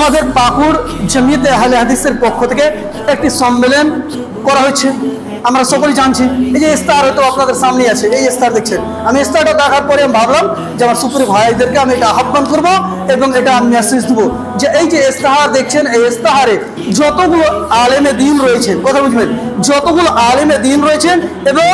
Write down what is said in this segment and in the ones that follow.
আমাদের পাকুড় জমিয়তে আহলে হাদিসের পক্ষ থেকে একটি সম্মেলন করা হয়েছে। আমরা সকলেই জানছি, এই যে ইস্তাহার হয়তো আপনাদের সামনে আছে, এই ইস্তাহার দেখছেন। আমি ইস্তাহারটা দেখার পরে আমি ভাবলাম যে আমার সুপুরি ভাইদেরকে আমি এটা আহ্বান করবো এবং এটা আমি মেসেজ দেবো যে এই যে ইস্তাহার দেখছেন, এই ইস্তাহারে যতগুলো আলেমে দিন রয়েছেন, কথা বুঝবেন, যতগুলো আলেমে দিন রয়েছেন এবং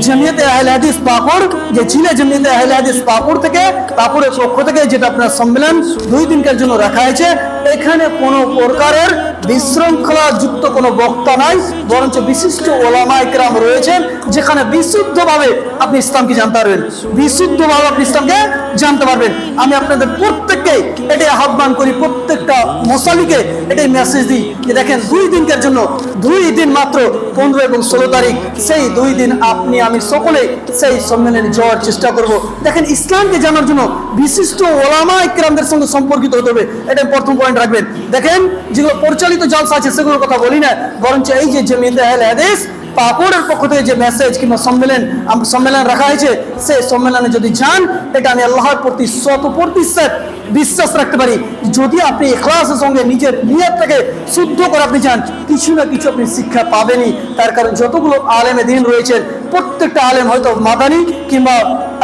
জমিয়তে আহলে হাদিস পাকুড় যে জিলা জমিয়তে আহলে হাদিস পাকুড় থেকে, পাকুড়ের পক্ষ থেকে যেটা আপনার সম্মেলন 2 দিনকার জন্য রাখা হয়েছে, এখানে কোনো প্রকারের বিশৃঙ্খলা যুক্ত কোনো বক্তা নাই, বরঞ্চ বিশিষ্ট ওলামা ইকরাম রয়েছেন, যেখানে বিশুদ্ধভাবে আপনি ইসলামকে জানতে পারবেন, বিশুদ্ধভাবে আপনি ইসলামকে জানতে পারবেন। আমি আপনাদের প্রত্যেককে এটাই আহ্বান করি, প্রত্যেকটা মুসলিমকে এটাই মেসেজ দিই যে দেখেন 2 দিনকার জন্য, 2 দিন মাত্র 15 এবং 16 তারিখ, সেই 2 দিন আপনি আমি সকলে সেই সম্মেলনে যাওয়ার চেষ্টা করব। দেখেন ইসলামকে জানার জন্য বিশিষ্ট ওলামা ইকরামদের সঙ্গে সম্পর্কিত হতে হবে, এটা প্রথম পয়েন্ট রাখবেন। দেখেন যেগুলো পরিচালিত জলসা আছে সেগুলোর কথা বলি না, বরঞ্চ এই যে জমিয়তে আহলে হাদিস পাকুড়ের পক্ষ থেকে যে মেসেজ কিংবা সম্মেলন রাখা হয়েছে, সেই সম্মেলনে যদি যান, এটা আমি আল্লাহর প্রতি 100% বিশ্বাস রাখতে পারি, যদি আপনি ইখলাসের সঙ্গে নিজের নিয়তটাকে শুদ্ধ করে আপনি যান, কিছু না কিছু আপনি শিক্ষা পাবেনই। তার কারণ যতগুলো আলেমে দিন রয়েছেন, প্রত্যেকটা আলেম হয়তো মাদানী কিংবা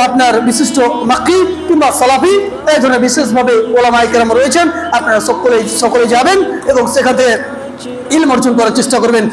আপনার বিশিষ্ট মাক্কি কিংবা সালাফি, এই ধরনের বিশেষভাবে ওলামা ইকরাম রয়েছেন। আপনারা সকলে যাবেন এবং সেখানে ইলম অর্জন করার চেষ্টা করবেন।